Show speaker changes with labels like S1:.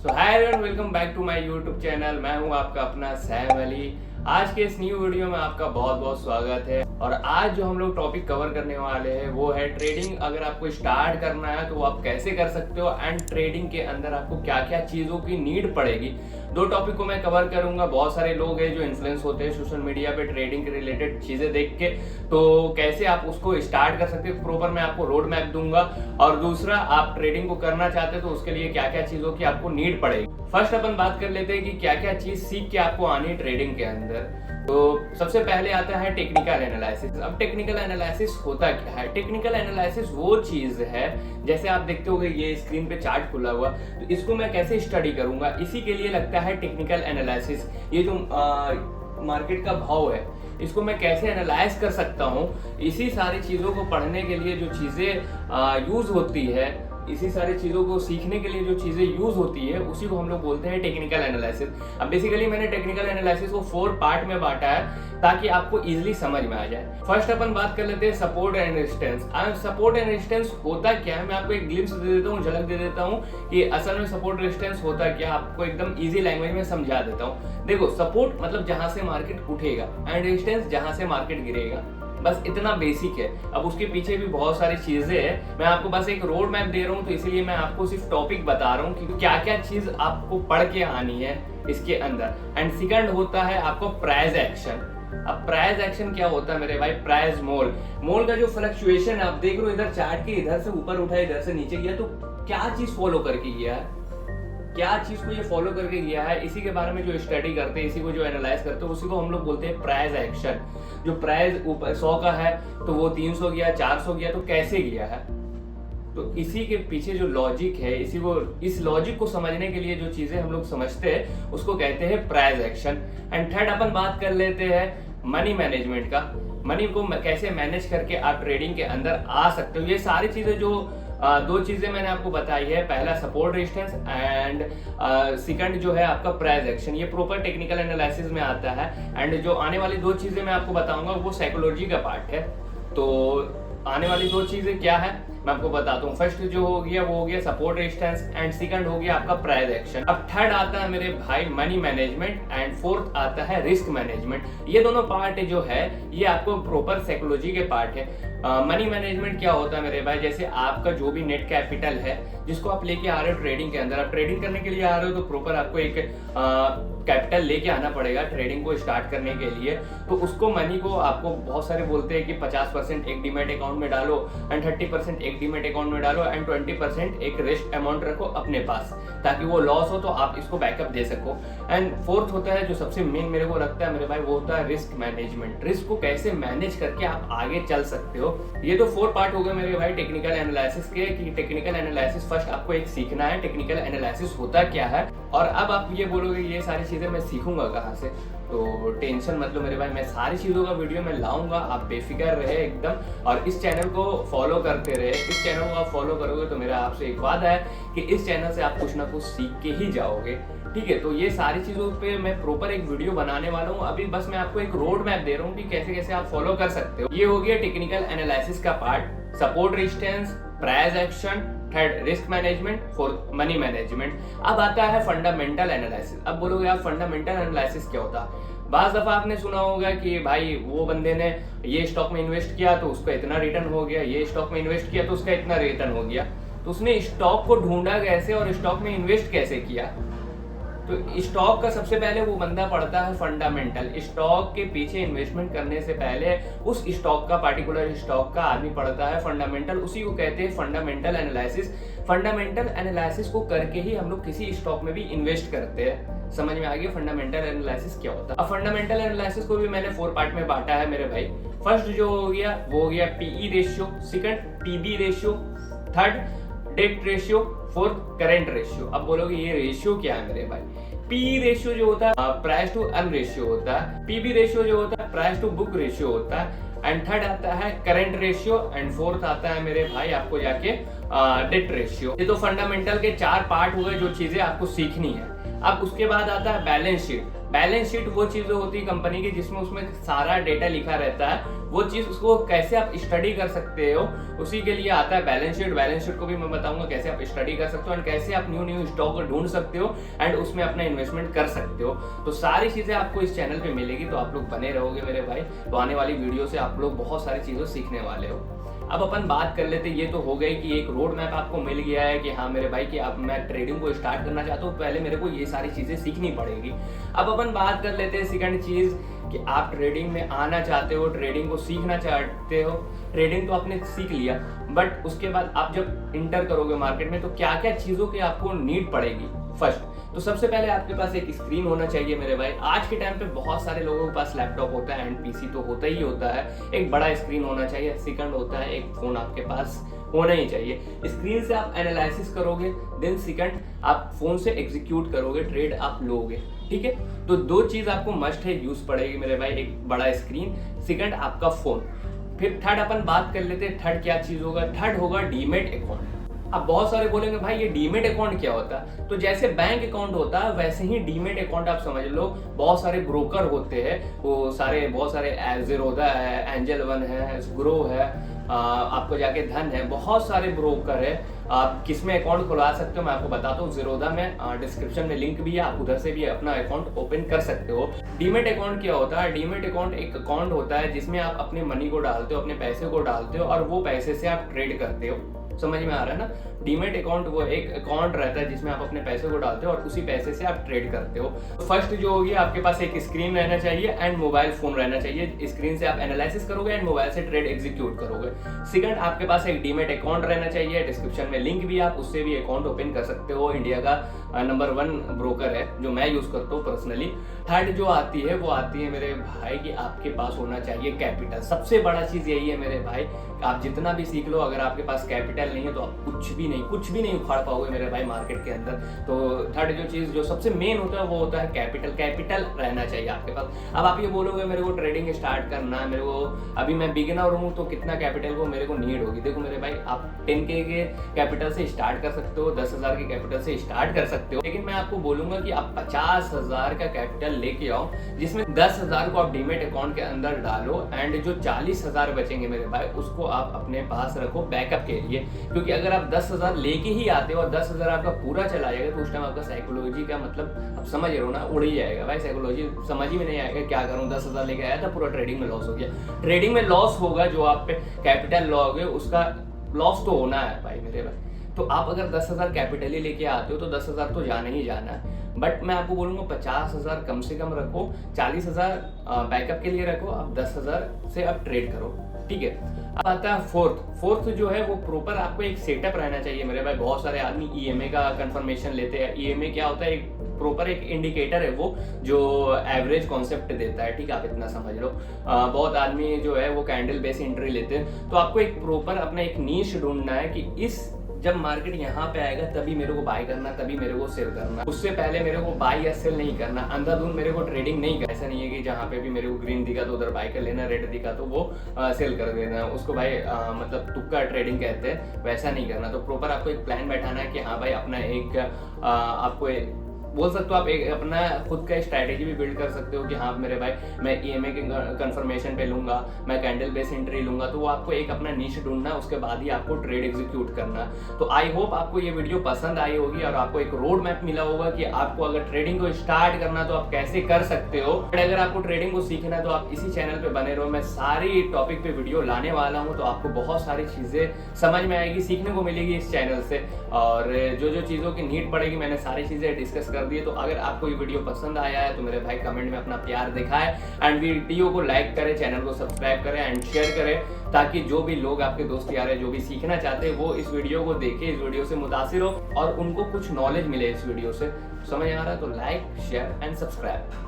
S1: So hi everyone, welcome back to my YouTube channel. मैं हूं आपका अपना सैम अली। आज के इस न्यू वीडियो में आपका बहुत बहुत स्वागत है। और आज जो हम लोग टॉपिक कवर करने वाले हैं वो है ट्रेडिंग। अगर आपको स्टार्ट करना है तो आप कैसे कर सकते हो एंड ट्रेडिंग के अंदर आपको क्या क्या चीज़ों की नीड पड़ेगी। दो टॉपिक को मैं कवर करूंगा। बहुत सारे लोग हैं जो इन्फ्लुएंस होते हैं सोशल मीडिया पे ट्रेडिंग के रिलेटेड चीज़ें देख के, तो कैसे आप उसको स्टार्ट कर सकते हो प्रॉपर मैं आपको रोड मैप दूंगा। और दूसरा, आप ट्रेडिंग को करना चाहते हो तो उसके लिए क्या क्या चीज़ों की आपको नीड पड़ेगी। फर्स्ट अपन बात कर लेते हैं कि क्या क्या चीज़ सीख के आपको आनी है ट्रेडिंग के अंदर। तो सबसे पहले आता है टेक्निकल एनालिसिस। अब टेक्निकल एनालिसिस होता क्या है? टेक्निकल एनालिसिस वो चीज है, जैसे आप देखते होगे ये स्क्रीन पे चार्ट खुला हुआ, तो इसको मैं कैसे स्टडी करूंगा, इसी के लिए लगता है टेक्निकल एनालिसिस। ये जो मार्केट का भाव है इसको मैं कैसे एनालाइज कर सकता हूँ, इसी सारी चीज़ों को पढ़ने के लिए जो चीज़ें यूज होती है, इसी सारी चीज़ों को सीखने के लिए जो चीज़ें यूज होती है, उसी को हम लोग बोलते हैं टेक्निकल एनालिसिस। अब बेसिकली मैंने टेक्निकल एनालिसिस को 4 पार्ट में बांटा है ताकि आपको इजीली समझ में आ जाए। फर्स्ट अपन बात कर लेते हैं support and resistance. Support and resistance होता क्या है, मैं आपको एक ग्लिम्स दे देता हूँ, झलक दे देता हूँ कि असल में सपोर्ट रेजिस्टेंस होता क्या, आपको एकदम ईजी लैंग्वेज में समझा देता हूँ। देखो, सपोर्ट मतलब जहां से मार्केट उठेगा एंड रेजिस्टेंस जहां से मार्केट गिरेगा, बस इतना बेसिक है। अब उसके पीछे भी बहुत सारी चीजें हैं, मैं आपको बस एक रोड मैप दे रहा हूँ, तो इसीलिए मैं आपको सिर्फ टॉपिक बता रहा हूँ कि क्या क्या चीज आपको पढ़ के आनी है इसके अंदर। एंड सेकंड होता है आपको प्राइस एक्शन। अब प्राइस एक्शन क्या होता है मेरे भाई? प्राइस मोल का जो फ्लक्चुएशन आप देख रहे हो, इधर चार्ट के इधर से ऊपर उठा इधर से नीचे गया, तो क्या चीज फॉलो करके गया है, क्या चीज को ये फॉलो करके गया है, इसी के बारे में जो स्टडी करते हैं, इसी को जो एनालाइज करते हैं, उसी को हम लोग बोलते हैं प्राइस एक्शन। जो प्राइस ऊपर 100 का है तो वो 300 गया, 400 गया, तो कैसे गया है, तो इसी के पीछे जो लॉजिक है, इस लॉजिक को समझने के लिए जो चीजें हम लोग समझते हैं उसको कहते हैं प्राइस एक्शन। एंड थर्ड अपन बात कर लेते हैं मनी मैनेजमेंट का। मनी को कैसे मैनेज करके आप ट्रेडिंग के अंदर आ सकते हो। ये सारी चीजें जो दो चीजें मैंने आपको बताई है, पहला सपोर्ट रेजिस्टेंस एंड सेकंड जो है आपका प्राइस एक्शन, ये प्रॉपर टेक्निकल एनालिसिस में आता है। एंड जो आने वाली दो चीजें मैं आपको बताऊंगा वो साइकोलॉजी का पार्ट है। तो आने वाली दो चीजें क्या है मैं आपको बताता हूँ। फर्स्ट जो हो गया वो हो गया सपोर्ट रेजिस्टेंस एंड सेकंड हो गया आपका प्राइस एक्शन। अब थर्ड आता है मेरे भाई मनी मैनेजमेंट एंड फोर्थ आता है रिस्क मैनेजमेंट। ये दोनों पार्ट जो है ये आपको प्रॉपर साइकोलॉजी के पार्ट है। मनी मैनेजमेंट क्या होता है मेरे भाई? जैसे आपका जो भी नेट कैपिटल है जिसको आप लेके आ रहे हो ट्रेडिंग के अंदर, आप ट्रेडिंग करने के लिए आ रहे हो तो प्रॉपर आपको एक कैपिटल लेके आना पड़ेगा ट्रेडिंग को स्टार्ट करने के लिए। तो उसको मनी को आपको बहुत सारे बोलते हैं कि 50% एक डीमैट अकाउंट में डालो एंड 30% एक डीमैट अकाउंट में डालो एंड 20% एक रेस्ट अमाउंट रखो अपने पास, ताकि वो लॉस हो तो आप इसको बैकअप दे सको। एंड फोर्थ होता है जो सबसे मेन मेरे को लगता है मेरे भाई, वो होता है रिस्क मैनेजमेंट। रिस्क को कैसे मैनेज करके आप आगे चल सकते हो। ये तो 4 पार्ट हो गए मेरे भाई टेक्निकल एनालिसिस के, कि टेक्निकल एनालिसिस फर्स्ट आपको एक सीखना है, टेक्निकल एनालिसिस होता क्या है। और अब आप ये बोलोगे ये सारी चीजें मैं सीखूंगा कहाँ से, तो टेंशन मत लो मेरे भाई, मैं सारी चीज़ों का वीडियो में लाऊंगा, आप बेफिक्र रहे एकदम। और इस चैनल को फॉलो करते रहे। इस चैनल को आप फॉलो करोगे तो मेरा आपसे एक वादा है कि इस चैनल से आप कुछ ना कुछ सीख के ही जाओगे, ठीक है। तो ये सारी चीज़ों पे मैं प्रॉपर एक वीडियो बनाने वाला हूँ। अभी बस मैं आपको एक रोड मैप दे रहा हूँ कि कैसे कैसे आप फॉलो कर सकते हो। ये हो गया टेक्निकल एनालिसिस का part, support resistance, price action, third risk management, fourth money management. अब आता है फंडामेंटल एनालिसिस। अब बोलोगे आप फंडामेंटल एनालिसिस क्या होता है? बाज़ दफ़ा आपने सुना होगा कि भाई वो बंदे ने ये स्टॉक में इन्वेस्ट किया तो उसका इतना रिटर्न हो गया, ये स्टॉक में इन्वेस्ट किया तो उसका इतना रिटर्न हो गया। तो उसने स्टॉक को ढूंढा कैसे और स्टॉक में इन्वेस्ट कैसे किया? तो स्टॉक का सबसे पहले वो बंदा पढ़ता है फंडामेंटल। स्टॉक के पीछे इन्वेस्टमेंट करने से पहले उस स्टॉक का, पार्टिकुलर स्टॉक का आदमी पढ़ता है फंडामेंटल, उसी को कहते हैं फंडामेंटल एनालिसिस। फंडामेंटल एनालिसिस को करके ही हम लोग किसी स्टॉक में भी इन्वेस्ट करते हैं। समझ में आ गया फंडामेंटल एनालिसिस क्या होता है। अब फंडामेंटल एनालिसिस को भी मैंने 4 पार्ट में बांटा है मेरे भाई। फर्स्ट जो हो गया वो हो गया PE ratio, second PB ratio, third debt ratio, fourth current ratio. अब बोलोगे ये रेशियो क्या है मेरे भाई? पी रेशियो जो होता है प्राइस टू अर्न रेशियो होता है, पीबी रेशियो जो होता है प्राइस टू बुक रेशियो होता है, एंड थर्ड आता है करेंट रेशियो, एंड फोर्थ आता है मेरे भाई आपको जाके डेट रेशियो। ये तो फंडामेंटल के 4 पार्ट हुए जो चीजें आपको सीखनी है। अब उसके बाद आता है बैलेंस शीट। बैलेंस शीट वो चीज़ होती है कंपनी की जिसमें उसमें सारा डेटा लिखा रहता है, वो चीज़ उसको कैसे आप स्टडी कर सकते हो उसी के लिए आता है बैलेंस शीट। बैलेंस शीट को भी मैं बताऊंगा कैसे आप स्टडी कर सकते हो एंड कैसे आप न्यू स्टॉक ढूंढ सकते हो एंड उसमें अपना इन्वेस्टमेंट कर सकते हो। तो सारी चीज़ें आपको इस चैनल पे मिलेगी, तो आप लोग बने रहोगे मेरे भाई। तो आने वाली वीडियो से आप लोग बहुत सारी चीज़ें सीखने वाले हो। अब अपन बात कर लेते, ये तो हो गई कि एक रोड मैप आपको मिल गया है कि हाँ मेरे भाई कि अब मैं ट्रेडिंग को स्टार्ट करना चाहता हूँ, पहले मेरे को ये सारी चीज़ें सीखनी पड़ेगी। अब अपन बात कर लेते हैं सेकंड चीज़ कि आप ट्रेडिंग में आना चाहते हो, ट्रेडिंग को सीखना चाहते हो। ट्रेडिंग तो आपने सीख लिया, बट उसके बाद आप जब इंटर करोगे मार्केट में तो क्या क्या चीज़ों की आपको नीड पड़ेगी। फर्स्ट तो सबसे पहले आपके पास एक स्क्रीन होना चाहिए मेरे भाई। आज के टाइम पे बहुत सारे लोगों के पास लैपटॉप होता है एंड पीसी तो होता ही होता है, एक बड़ा स्क्रीन होना चाहिए। सेकंड होता है एक फ़ोन आपके पास होना ही चाहिए। स्क्रीन से आप एनालिसिस करोगे, देन सेकंड आप फोन से एग्जीक्यूट करोगे, ट्रेड आप लोगे, ठीक है। तो दो चीज़ आपको मस्ट है यूज पड़ेगी मेरे भाई, एक बड़ा स्क्रीन, सेकंड आपका फोन। फिर थर्ड अपन बात कर लेते हैं, थर्ड क्या चीज़ होगा, थर्ड होगा डीमेट अकाउंट। अब बहुत सारे बोलेंगे भाई ये डीमेट अकाउंट क्या होता है, तो जैसे बैंक अकाउंट होता है वैसे ही डीमेट अकाउंट आप समझ लो। बहुत सारे ब्रोकर होते हैं, वो बहुत सारे ज़ीरोधा है, एंजल वन है, ग्रो है, आपको जाके धन है, बहुत सारे ब्रोकर है। आप किस में अकाउंट खुलवा सकते हो मैं आपको बताता हूँ। ज़ीरोधा में डिस्क्रिप्शन में लिंक भी है, आप उधर से भी अपना अकाउंट ओपन कर सकते हो। डीमेट अकाउंट क्या होता है, डीमेट अकाउंट एक अकाउंट होता है जिसमें आप अपने मनी को डालते हो, अपने पैसे को डालते हो और वो पैसे से आप ट्रेड करते हो। समझ में आ रहा है ना। डीमेट अकाउंट वो एक अकाउंट रहता है जिसमें आप अपने पैसे को डालते हो और उसी पैसे से आप ट्रेड करते हो। तो फर्स्ट जो होगी आपके पास एक स्क्रीन रहना चाहिए एंड मोबाइल फोन रहना चाहिए। स्क्रीन से आप एनालिसिस करोगे एंड मोबाइल से ट्रेड एग्जीक्यूट करोगे। सेकंड आपके पास एक डीमेट अकाउंट रहना चाहिए, डिस्क्रिप्शन में लिंक भी, आप उससे भी अकाउंट ओपन कर सकते हो। इंडिया का नंबर 1 ब्रोकर है जो मैं यूज करता हूँ पर्सनली। थर्ड जो आती है वो आती है मेरे भाई कि आपके पास होना चाहिए कैपिटल। सबसे बड़ा चीज यही है मेरे भाई, आप जितना भी सीख लो अगर आपके पास कैपिटल नहीं है तो आप कुछ भी नहीं उखाड़ पाओगे मेरे भाई मार्केट के अंदर। तो थर्ड जो चीज़ जो सबसे मेन होता है वो होता है कैपिटल। कैपिटल रहना चाहिए आपके पास। अब आप ये बोलोगे मेरे को ट्रेडिंग स्टार्ट करना है, मेरे को अभी मैं बिगिनर हूँ तो कितना कैपिटल को मेरे को नीड होगी। देखो मेरे भाई आप 10K के कैपिटल से स्टार्ट कर सकते हो, 10,000 के कैपिटल से स्टार्ट कर सकते हो, लेकिन मैं आपको बोलूंगा कि आप 50,000 का कैपिटल लेके आओ जिसमें 10,000 को आप डीमेट अकाउंट के अंदर डालो एंड जो 40,000 बचेंगे मेरे भाई उसको आप अपने पास रखो बैकअप के लिए। क्योंकि अगर आप 10,000 लेके ही आते हो और 10,000 आपका पूरा चला जाएगा तो उस टाइम आपका साइकोलॉजी का मतलब आप समझ रहे हो ना, उड़ ही जाएगा भाई। साइकोलॉजी समझ ही में नहीं आएगा क्या करूं, 10,000 लेके आया था पूरा ट्रेडिंग में लॉस हो गया। ट्रेडिंग में लॉस होगा, जो आप पे कैपिटल लोगे उसका लॉस तो होना है भाई मेरे भाई। तो आप अगर 10,000 कैपिटल ही लेके आते हो तो 10,000 तो जाना ही जाना है। बट मैं आपको बोलूँगा 50,000 कम से कम रखो, 40,000 बैकअप के लिए रखो, आप 10,000 से आप ट्रेड करो, ठीक है। अब आता है फोर्थ जो है वो प्रॉपर आपको एक सेटअप रहना चाहिए मेरे भाई। बहुत सारे आदमी EMA का कंफर्मेशन लेते हैं। EMA क्या होता है, एक प्रॉपर एक इंडिकेटर है वो जो एवरेज कॉन्सेप्ट देता है, ठीक है, आप इतना समझ लो। बहुत आदमी जो है वो कैंडल बेस एंट्री लेते हैं। तो आपको एक प्रॉपर अपना एक नीश ढूंढना है कि इस जब मार्केट यहाँ पे आएगा तभी मेरे को बाय करना, तभी मेरे को सेल करना, उससे पहले मेरे को बाय या सेल नहीं करना। अंधाधुंध मेरे को ट्रेडिंग नहीं करना। ऐसा नहीं है कि जहाँ पे भी मेरे को ग्रीन दिखा तो उधर बाय कर लेना, रेड दिखा तो वो सेल कर देना, उसको भाई मतलब तुक्का ट्रेडिंग कहते हैं, वैसा नहीं करना। तो प्रॉपर आपको एक प्लान बैठाना है कि हाँ भाई अपना एक आपको बोल सकते हो, आप एक अपना खुद का स्ट्रैटेजी भी बिल्ड कर सकते हो कि हाँ मेरे भाई मैं EMA के कंफर्मेशन पे लूंगा, मैं कैंडल बेस एंट्री लूंगा। तो वो आपको एक अपना नीश ढूंढना है, उसके बाद ही आपको ट्रेड एग्जीक्यूट करना। तो आई होप आपको ये वीडियो पसंद आई होगी और आपको एक रोड मैप मिला होगा कि आपको अगर ट्रेडिंग को स्टार्ट करना तो आप कैसे कर सकते हो। बट अगर आपको ट्रेडिंग को सीखना है तो आप इसी चैनल पे बने रहो। मैं सारी टॉपिक पे वीडियो लाने वाला हूँ, तो आपको बहुत सारी चीजें समझ में आएगी, सीखने को मिलेगी इस चैनल से। और जो चीजों की नीड पड़ेगी मैंने सारी चीजें डिस्कस कर दी है। तो अगर आपको ये वीडियो पसंद आया है तो मेरे भाई कमेंट में अपना प्यार दिखाएं एंड वीडियो को लाइक करें, चैनल को सब्सक्राइब करें एंड शेयर करें, ताकि जो भी लोग आपके दोस्त यार है जो भी सीखना चाहते हैं वो इस वीडियो को देखें, इस वीडियो से मुतासिर हो और उनको कुछ नॉलेज मिले इस वीडियो से। समझ आ रहा है तो लाइक शेयर एंड सब्सक्राइब।